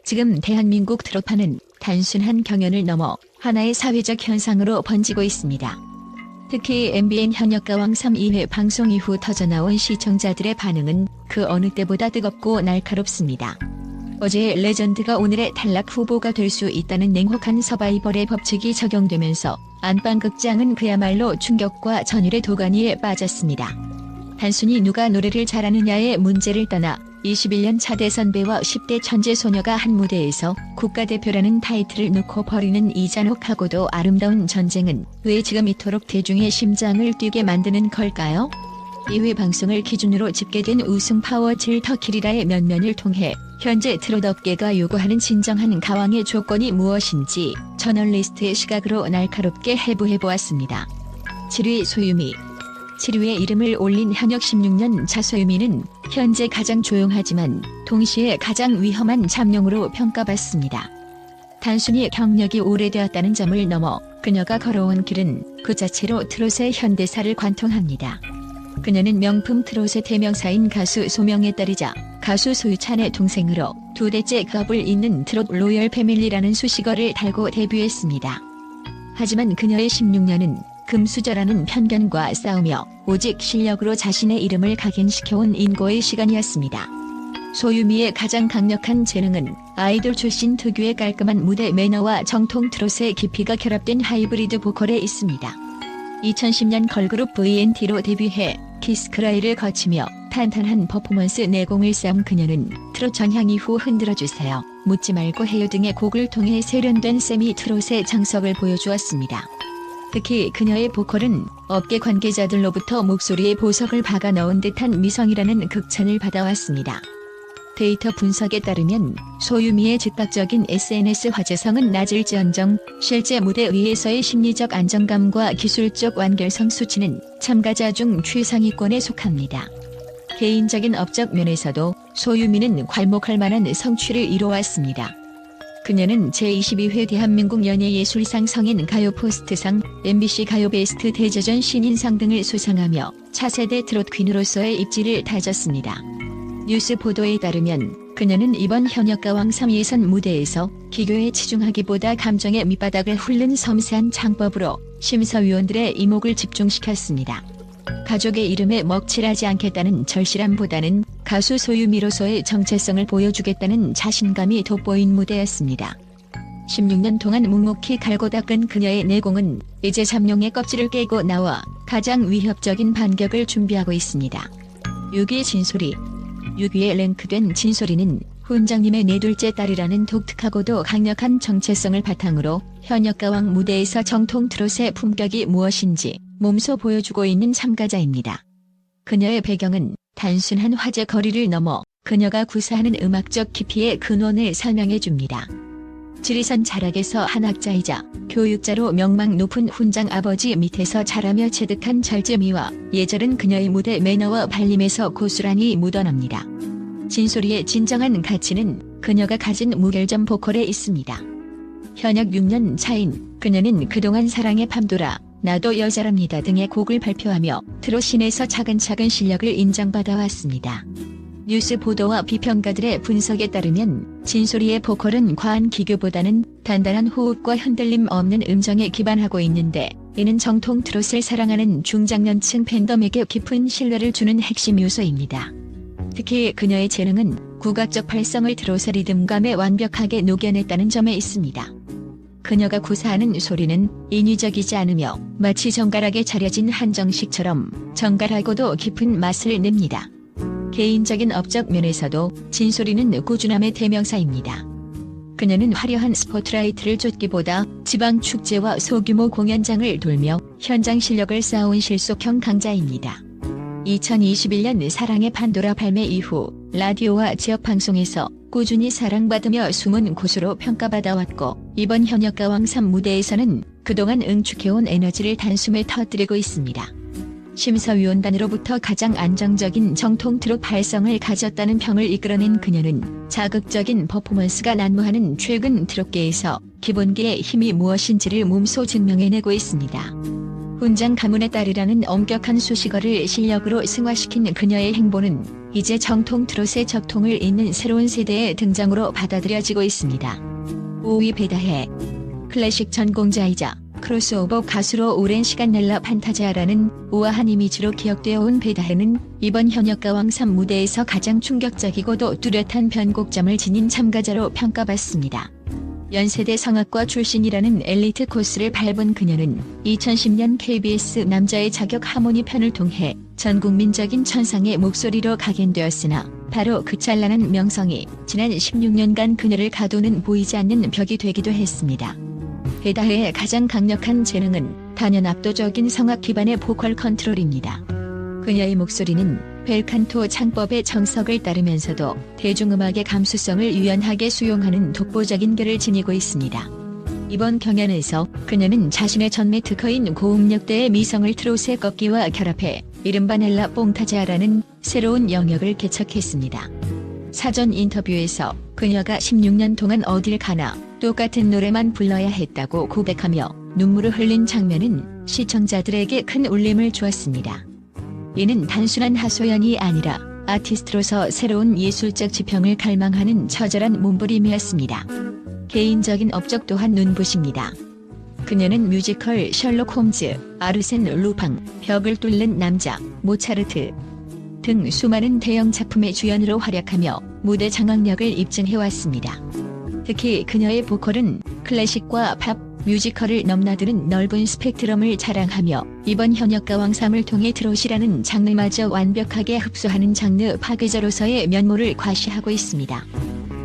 지금 대한민국 트롯파는 단순한 경연을 넘어 하나의 사회적 현상으로 번지고 있습니다. 특히 MBN 현역가왕 3, 2회 방송 이후 터져나온 시청자들의 반응은 그 어느 때보다 뜨겁고 날카롭습니다. 어제의 레전드가 오늘의 탈락 후보가 될 수 있다는 냉혹한 서바이벌의 법칙이 적용되면서 안방극장은 그야말로 충격과 전율의 도가니에 빠졌습니다. 단순히 누가 노래를 잘하느냐의 문제를 떠나 21년 차대 선배와 10대 천재 소녀가 한 무대에서 국가대표라는 타이틀을 놓고 벌이는 이 잔혹하고도 아름다운 전쟁은 왜 지금 이토록 대중의 심장을 뛰게 만드는 걸까요? 2회 방송을 기준으로 집계된 우승 파워 7 터키리라의 면면을 통해 현재 트롯 업계가 요구하는 진정한 가왕의 조건이 무엇인지 저널리스트의 시각으로 날카롭게 해부해보았습니다. 7위 소유미. 7위에 이름을 올린 현역 16년 차 소유미는 현재 가장 조용하지만 동시에 가장 위험한 잠룡으로 평가받습니다. 단순히 경력이 오래되었다는 점을 넘어 그녀가 걸어온 길은 그 자체로 트롯의 현대사를 관통합니다. 그녀는 명품 트롯의 대명사인 가수 소명의 딸이자 가수 소유찬의 동생으로 두 대째 컵을 잇는 트롯 로열 패밀리라는 수식어를 달고 데뷔했습니다. 하지만 그녀의 16년은 금수저라는 편견과 싸우며 오직 실력으로 자신의 이름을 각인시켜온 인고의 시간이었습니다. 소유미의 가장 강력한 재능은 아이돌 출신 특유의 깔끔한 무대 매너와 정통 트롯의 깊이가 결합된 하이브리드 보컬에 있습니다. 2010년 걸그룹 VNT로 데뷔해 키스크라이를 거치며 탄탄한 퍼포먼스 내공을 쌓은 그녀는 트롯 전향 이후 흔들어주세요, 묻지 말고 해요 등의 곡을 통해 세련된 세미 트롯의 장석을 보여주었습니다. 특히 그녀의 보컬은 업계 관계자들로부터 목소리에 보석을 박아 넣은 듯한 미성이라는 극찬을 받아왔습니다. 데이터 분석에 따르면 소유미의 즉각적인 SNS 화제성은 낮을지언정 실제 무대 위에서의 심리적 안정감과 기술적 완결성 수치는 참가자 중 최상위권에 속합니다. 개인적인 업적 면에서도 소유미는 괄목할 만한 성취를 이뤄왔습니다. 그녀는 제22회 대한민국 연예예술상 성인 가요 포스트상, MBC 가요 베스트 대저전 신인상 등을 수상하며 차세대 트롯 퀸으로서의 입지를 다졌습니다. 뉴스 보도에 따르면 그녀는 이번 현역가왕 3 예선 무대에서 기교에 치중하기보다 감정의 밑바닥을 훑는 섬세한 창법으로 심사위원들의 이목을 집중시켰습니다. 가족의 이름에 먹칠하지 않겠다는 절실함보다는 가수 소유미로서의 정체성을 보여주겠다는 자신감이 돋보인 무대였습니다. 16년 동안 묵묵히 갈고 닦은 그녀의 내공은 이제 잠룡의 껍질을 깨고 나와 가장 위협적인 반격을 준비하고 있습니다. 6위 진솔이. 6위에 랭크된 진솔이는 훈장님의 네 둘째 딸이라는 독특하고도 강력한 정체성을 바탕으로 현역가왕 무대에서 정통 트롯의 품격이 무엇인지 몸소 보여주고 있는 참가자입니다. 그녀의 배경은 단순한 화제 거리를 넘어 그녀가 구사하는 음악적 깊이의 근원을 설명해줍니다. 지리산 자락에서 한 학자이자 교육자로 명망 높은 훈장 아버지 밑에서 자라며 체득한 절제미와 예절은 그녀의 무대 매너와 발림에서 고스란히 묻어납니다. 진솔이의 진정한 가치는 그녀가 가진 무결점 보컬에 있습니다. 현역 6년 차인 그녀는 그동안 사랑의 밤도라, 나도 여자랍니다 등의 곡을 발표하며 트롯씬에서 차근차근 실력을 인정받아왔습니다. 뉴스 보도와 비평가들의 분석에 따르면 진솔이의 보컬은 과한 기교보다는 단단한 호흡과 흔들림 없는 음정에 기반하고 있는데, 이는 정통 트롯을 사랑하는 중장년층 팬덤에게 깊은 신뢰를 주는 핵심 요소입니다. 특히 그녀의 재능은 국악적 발성을 트롯의 리듬감에 완벽하게 녹여냈다는 점에 있습니다. 그녀가 구사하는 소리는 인위적이지 않으며 마치 정갈하게 차려진 한정식처럼 정갈하고도 깊은 맛을 냅니다. 개인적인 업적 면에서도 진솔이는 꾸준함의 대명사입니다. 그녀는 화려한 스포트라이트를 쫓기보다 지방 축제와 소규모 공연장을 돌며 현장 실력을 쌓아온 실속형 강자입니다. 2021년 사랑의 판도라 발매 이후 라디오와 지역방송에서 꾸준히 사랑받으며 숨은 고수로 평가받아왔고, 이번 현역가왕 3 무대에서는 그동안 응축해온 에너지를 단숨에 터뜨리고 있습니다. 심사위원단으로부터 가장 안정적인 정통 트롯 발성을 가졌다는 평을 이끌어낸 그녀는 자극적인 퍼포먼스가 난무하는 최근 트롯계에서 기본기의 힘이 무엇인지를 몸소 증명해내고 있습니다. 훈장 가문의 딸이라는 엄격한 수식어를 실력으로 승화시킨 그녀의 행보는 이제 정통 트롯의 적통을 잇는 새로운 세대의 등장으로 받아들여지고 있습니다. 5위 배다해. 클래식 전공자이자 크로스오버 가수로 오랜 시간 넬라 판타지아라는 우아한 이미지로 기억되어 온 배다해는 이번 현역가왕 3 무대에서 가장 충격적이고도 뚜렷한 변곡점을 지닌 참가자로 평가받습니다. 연세대 성악과 출신이라는 엘리트 코스를 밟은 그녀는 2010년 KBS 남자의 자격 하모니 편을 통해 전국민적인 천상의 목소리로 각인되었으나 바로 그 찬란한 명성이 지난 16년간 그녀를 가두는 보이지 않는 벽이 되기도 했습니다. 배다해의 가장 강력한 재능은 단연 압도적인 성악 기반의 보컬 컨트롤입니다. 그녀의 목소리는 벨칸토 창법의 정석을 따르면서도 대중음악의 감수성을 유연하게 수용하는 독보적인 결을 지니고 있습니다. 이번 경연에서 그녀는 자신의 전매 특허인 고음역대의 미성을 트롯의 꺾기와 결합해 이른바 넬라 뽕타지아라는 새로운 영역을 개척했습니다. 사전 인터뷰에서 그녀가 16년 동안 어딜 가나 똑같은 노래만 불러야 했다고 고백하며 눈물을 흘린 장면은 시청자들에게 큰 울림을 주었습니다. 이는 단순한 하소연이 아니라 아티스트로서 새로운 예술적 지평을 갈망하는 처절한 몸부림이었습니다. 개인적인 업적 또한 눈부십니다. 그녀는 뮤지컬 셜록 홈즈, 아르센 루팡, 벽을 뚫는 남자, 모차르트 등 수많은 대형 작품의 주연으로 활약하며 무대 장악력을 입증해왔습니다. 특히 그녀의 보컬은 클래식과 팝, 뮤지컬을 넘나드는 넓은 스펙트럼을 자랑하며 이번 현역가왕3을 통해 트롯이라는 장르마저 완벽하게 흡수하는 장르 파괴자로서의 면모를 과시하고 있습니다.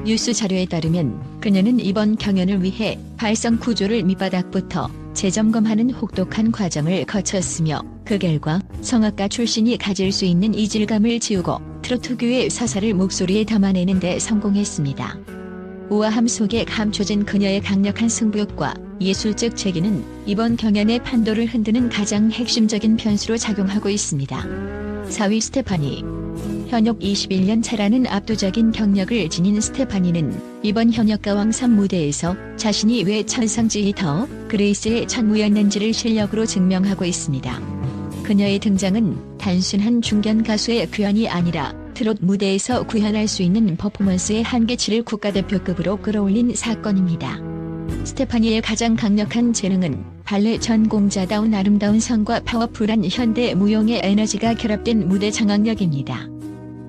뉴스 자료에 따르면 그녀는 이번 경연을 위해 발성 구조를 밑바닥부터 재점검하는 혹독한 과정을 거쳤으며 그 결과 성악가 출신이 가질 수 있는 이질감을 지우고 트롯 특유의 서사를 목소리에 담아내는 데 성공했습니다. 우아함 속에 감춰진 그녀의 강력한 승부욕과 예술적 재기는 이번 경연의 판도를 흔드는 가장 핵심적인 변수로 작용하고 있습니다. 4위 스테파니. 현역 21년 차라는 압도적인 경력을 지닌 스테파니는 이번 현역가왕 3 무대에서 자신이 왜 천상지휘 더 그레이스의 천무였는지를 실력으로 증명하고 있습니다. 그녀의 등장은 단순한 중견 가수의 구현이 아니라 트롯 무대에서 구현할 수 있는 퍼포먼스의 한계치를 국가대표급으로 끌어올린 사건입니다. 스테파니의 가장 강력한 재능은 발레 전공자다운 아름다운 성과 파워풀한 현대 무용의 에너지가 결합된 무대 장악력입니다.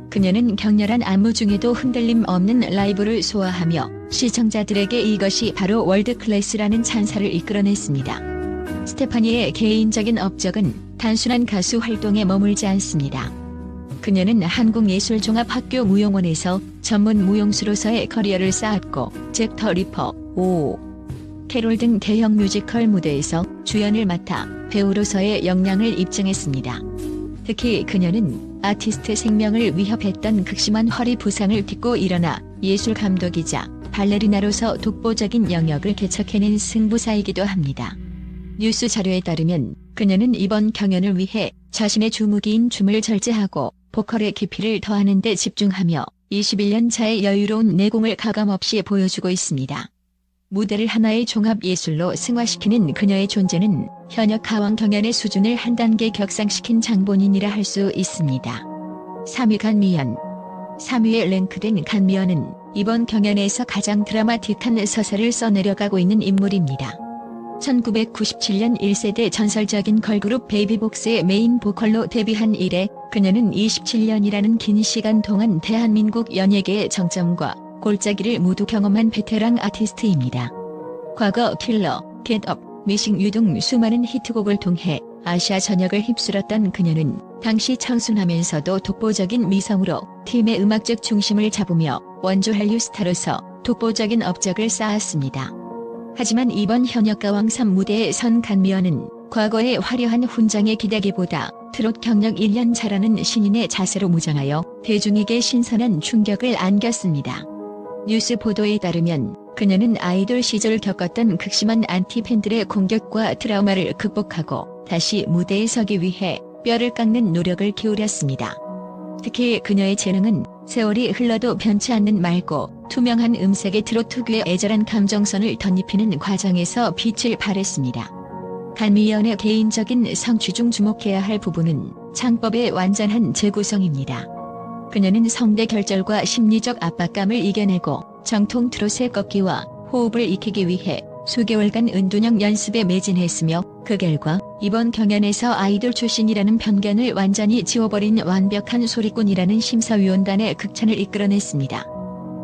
그녀는 격렬한 안무 중에도 흔들림 없는 라이브를 소화하며 시청자들에게 이것이 바로 월드클래스라는 찬사를 이끌어냈습니다. 스테파니의 개인적인 업적은 단순한 가수 활동에 머물지 않습니다. 그녀는 한국예술종합학교 무용원에서 전문 무용수로서의 커리어를 쌓았고 잭 더 리퍼, 오 캐롤 등 대형 뮤지컬 무대에서 주연을 맡아 배우로서의 역량을 입증했습니다. 특히 그녀는 아티스트 생명을 위협했던 극심한 허리 부상을 딛고 일어나 예술 감독이자 발레리나로서 독보적인 영역을 개척해낸 승부사이기도 합니다. 뉴스 자료에 따르면 그녀는 이번 경연을 위해 자신의 주무기인 춤을 절제하고 보컬의 깊이를 더하는 데 집중하며 21년 차의 여유로운 내공을 가감없이 보여주고 있습니다. 무대를 하나의 종합예술로 승화시키는 그녀의 존재는 현역 가왕 경연의 수준을 한 단계 격상시킨 장본인이라 할 수 있습니다. 3위 간미연. 3위에 랭크된 간미연은 이번 경연에서 가장 드라마틱한 서사를 써내려가고 있는 인물입니다. 1997년 1세대 전설적인 걸그룹 베이비복스의 메인 보컬로 데뷔한 이래 그녀는 27년이라는 긴 시간 동안 대한민국 연예계의 정점과 골짜기를 모두 경험한 베테랑 아티스트입니다. 과거 킬러, 겟업, 미싱 유 등 수많은 히트곡을 통해 아시아 전역을 휩쓸었던 그녀는 당시 청순하면서도 독보적인 미성으로 팀의 음악적 중심을 잡으며 원조 한류 스타로서 독보적인 업적을 쌓았습니다. 하지만 이번 현역가왕 3 무대에 선 간미연은 과거의 화려한 훈장의 기대기보다 트롯 경력 1년 차라는 신인의 자세로 무장하여 대중에게 신선한 충격을 안겼습니다. 뉴스 보도에 따르면 그녀는 아이돌 시절 겪었던 극심한 안티팬들의 공격과 트라우마를 극복하고 다시 무대에 서기 위해 뼈를 깎는 노력을 기울였습니다. 특히 그녀의 재능은 세월이 흘러도 변치 않는 맑고 투명한 음색의 트롯 특유의 애절한 감정선을 덧입히는 과정에서 빛을 발했습니다. 간미연의 개인적인 성취 중 주목해야 할 부분은 창법의 완전한 재구성입니다. 그녀는 성대 결절과 심리적 압박감을 이겨내고 정통 트롯의 꺾기와 호흡을 익히기 위해 수개월간 은둔형 연습에 매진했으며 그 결과 이번 경연에서 아이돌 출신이라는 편견을 완전히 지워버린 완벽한 소리꾼이라는 심사위원단의 극찬을 이끌어냈습니다.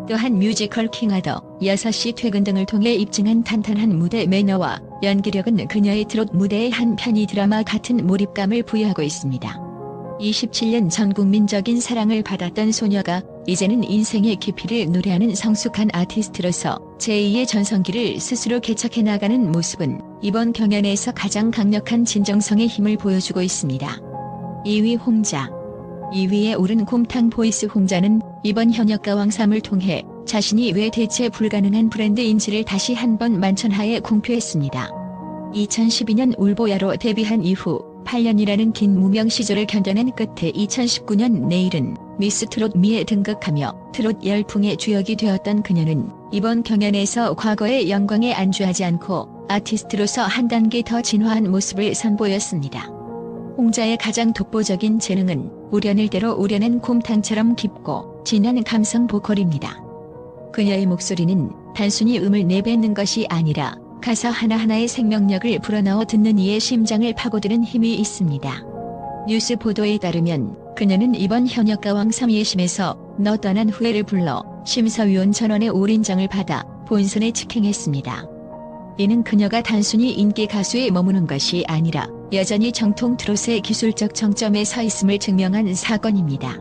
또한 뮤지컬 킹아더, 6시 퇴근 등을 통해 입증한 탄탄한 무대 매너와 연기력은 그녀의 트롯 무대의 한 편이 드라마 같은 몰입감을 부여하고 있습니다. 27년 전 국민적인 사랑을 받았던 소녀가 이제는 인생의 깊이를 노래하는 성숙한 아티스트로서 제2의 전성기를 스스로 개척해 나가는 모습은 이번 경연에서 가장 강력한 진정성의 힘을 보여주고 있습니다. 2위 홍자. 2위에 오른 곰탕 보이스 홍자는 이번 현역가왕 3을 통해 자신이 왜 대체 불가능한 브랜드인지를 다시 한번 만천하에 공표했습니다. 2012년 울보야로 데뷔한 이후 8년이라는 긴 무명 시절을 견뎌낸 끝에 2019년 내일은 미스 트롯 미에 등극하며 트롯 열풍의 주역이 되었던 그녀는 이번 경연에서 과거의 영광에 안주하지 않고 아티스트로서 한 단계 더 진화한 모습을 선보였습니다. 홍자의 가장 독보적인 재능은 우려낼 대로 우려낸 곰탕처럼 깊고 진한 감성 보컬입니다. 그녀의 목소리는 단순히 음을 내뱉는 것이 아니라 가사 하나하나의 생명력을 불어넣어 듣는 이의 심장을 파고드는 힘이 있습니다. 뉴스 보도에 따르면 그녀는 이번 현역가왕 3예심에서 너 떠난 후회를 불러 심사위원 전원의 올인장을 받아 본선에 직행했습니다. 이는 그녀가 단순히 인기 가수에 머무는 것이 아니라 여전히 정통 트롯의 기술적 정점에 서 있음을 증명한 사건입니다.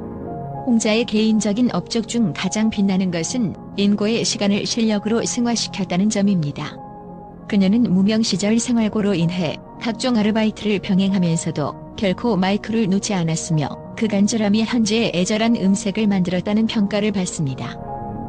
홍자의 개인적인 업적 중 가장 빛나는 것은 인고의 시간을 실력으로 승화시켰다는 점입니다. 그녀는 무명 시절 생활고로 인해 각종 아르바이트를 병행하면서도 결코 마이크를 놓지 않았으며 그 간절함이 현재의 애절한 음색을 만들었다는 평가를 받습니다.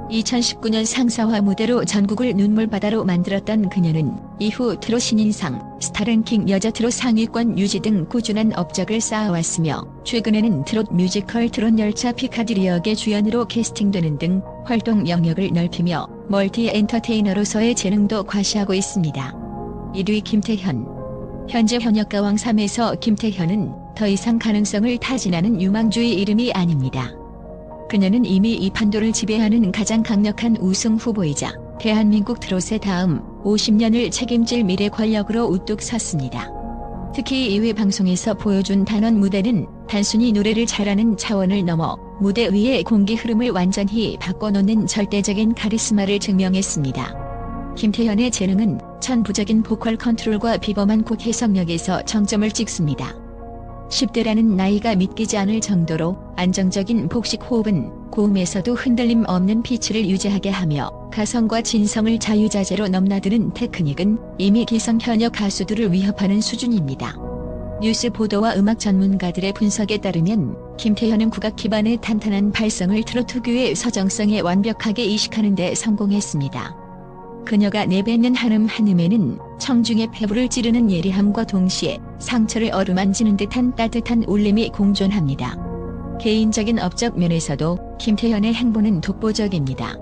2019년 상사화 무대로 전국을 눈물바다로 만들었던 그녀는 이후 트롯 신인상, 스타랭킹 여자 트롯 상위권 유지 등 꾸준한 업적을 쌓아왔으며 최근에는 트롯 뮤지컬 트롯 열차 피카디리 역의 주연으로 캐스팅되는 등 활동 영역을 넓히며 멀티 엔터테이너로서의 재능도 과시하고 있습니다. 1위 김태현. 현재 현역가왕 3에서 김태현은 더 이상 가능성을 타진하는 유망주의 이름이 아닙니다. 그녀는 이미 이 판도를 지배하는 가장 강력한 우승 후보이자 대한민국 트롯의 다음 50년을 책임질 미래 권력으로 우뚝 섰습니다. 특히 2회 방송에서 보여준 단원 무대는 단순히 노래를 잘하는 차원을 넘어 무대 위의 공기 흐름을 완전히 바꿔놓는 절대적인 카리스마를 증명했습니다. 김태현의 재능은 천부적인 보컬 컨트롤과 비범한 곡 해석력에서 정점을 찍습니다. 10대라는 나이가 믿기지 않을 정도로 안정적인 복식 호흡은 고음에서도 흔들림 없는 피치를 유지하게 하며 가성과 진성을 자유자재로 넘나드는 테크닉은 이미 기성 현역 가수들을 위협하는 수준입니다. 뉴스 보도와 음악 전문가들의 분석에 따르면 김태현은 국악 기반의 탄탄한 발성을 트로트 특유의 서정성에 완벽하게 이식하는 데 성공했습니다. 그녀가 내뱉는 한음 한음에는 청중의 폐부를 찌르는 예리함과 동시에 상처를 어루만지는 듯한 따뜻한 울림이 공존합니다. 개인적인 업적 면에서도 김태현의 행보는 독보적입니다.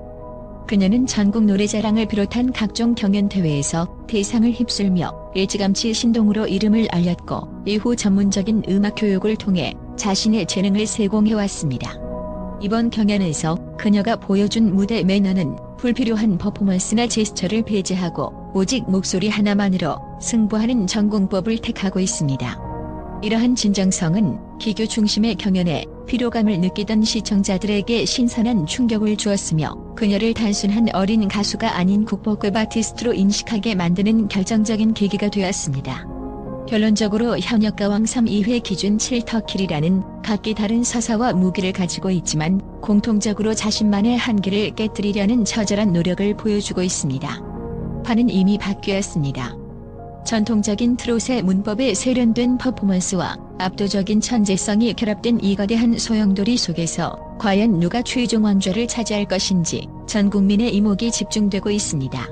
그녀는 전국 노래자랑을 비롯한 각종 경연대회에서 대상을 휩쓸며 일찌감치 신동으로 이름을 알렸고 이후 전문적인 음악 교육을 통해 자신의 재능을 세공해왔습니다. 이번 경연에서 그녀가 보여준 무대 매너는 불필요한 퍼포먼스나 제스처를 배제하고 오직 목소리 하나만으로 승부하는 전공법을 택하고 있습니다. 이러한 진정성은 기교 중심의 경연에 피로감을 느끼던 시청자들에게 신선한 충격을 주었으며 그녀를 단순한 어린 가수가 아닌 국보급 아티스트로 인식하게 만드는 결정적인 계기가 되었습니다. 결론적으로 현역가왕 3 2회 기준 7터킬이라는 각기 다른 서사와 무기를 가지고 있지만 공통적으로 자신만의 한계를 깨뜨리려는 처절한 노력을 보여주고 있습니다. 판은 이미 바뀌었습니다. 전통적인 트롯의 문법에 세련된 퍼포먼스와 압도적인 천재성이 결합된 이 거대한 소용돌이 속에서 과연 누가 최종 왕좌를 차지할 것인지 전 국민의 이목이 집중되고 있습니다.